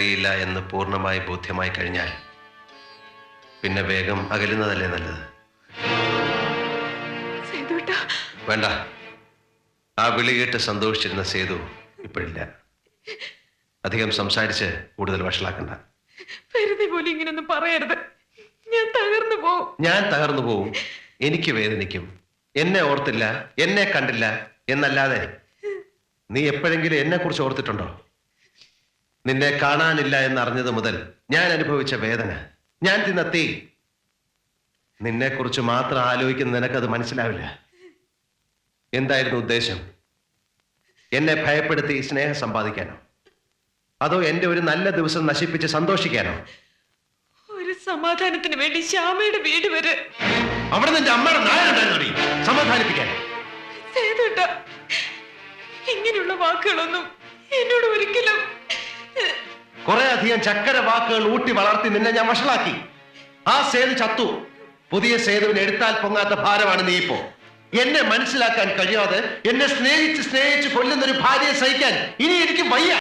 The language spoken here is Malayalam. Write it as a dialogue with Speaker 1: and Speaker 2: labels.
Speaker 1: കഴിയില്ല എന്ന് പൂർണ്ണമായി ബോധ്യമായി കഴിഞ്ഞാൽ പിന്നെ വേഗം അകലുന്നതല്ലേ നല്ലത്. വേണ്ട, ആ വിളി കേട്ട് സന്തോഷിച്ചിരുന്ന സേതു ഇപ്പോഴില്ല. അധികം സംസാരിച്ച് കൂടുതൽ വഷളാക്കണ്ട.
Speaker 2: വെറുതെ പോലും ഇങ്ങനൊന്നും പറയരുത്. ഞാൻ
Speaker 1: തകർന്നു പോവും. എനിക്ക് വേദനിക്കും. എന്നെ ഓർത്തില്ല, എന്നെ കണ്ടില്ല എന്നല്ലാതെ നീ എപ്പോഴെങ്കിലും എന്നെ കുറിച്ച് ഓർത്തിട്ടുണ്ടോ? നിന്നെ കാണാനില്ല എന്നറിഞ്ഞത് മുതൽ ഞാൻ അനുഭവിച്ച വേദന, ഞാൻ തിന്ന തീ, നിന്നെ കുറിച്ച് മാത്രം ആലോചിക്കുന്ന നിനക്കത് മനസ്സിലാവില്ല. എന്തായിരുന്നു ഉദ്ദേശം? എന്നെ ഭയപ്പെടുത്തി സ്നേഹം സമ്പാദിക്കാനോ, അതോ എന്റെ ഒരു നല്ല ദിവസം നശിപ്പിച്ച് സന്തോഷിക്കാനോ?
Speaker 2: ഒരു സമാധാനത്തിന് വേണ്ടി ശ്യാമയുടെ വീട് വരെ
Speaker 1: അവിടെ നിന്റെ അമ്മയുടെ നായരുണ്ടായിരുന്നു സമാധാനിപ്പിക്കാൻ.
Speaker 2: ഇങ്ങനെയുള്ള വാക്കുകളൊന്നും എന്നോട് ഒരിക്കലും.
Speaker 1: കുറെ അധികം ചക്കര വാക്കുകൾ ഊട്ടി വളർത്തി നിന്നെ ഞാൻ വഷളാക്കി. ആ സേതു ചത്തു. പുതിയ സേതുവിന് എടുത്താൽ പൊങ്ങാത്ത ഭാരമാണ് നീ ഇപ്പോ. എന്നെ മനസ്സിലാക്കാൻ കഴിയാതെ എന്നെ സ്നേഹിച്ച് കൊല്ലുന്നൊരു ഭാര്യയെ സഹിക്കാൻ ഇനി എനിക്ക് വയ്യ.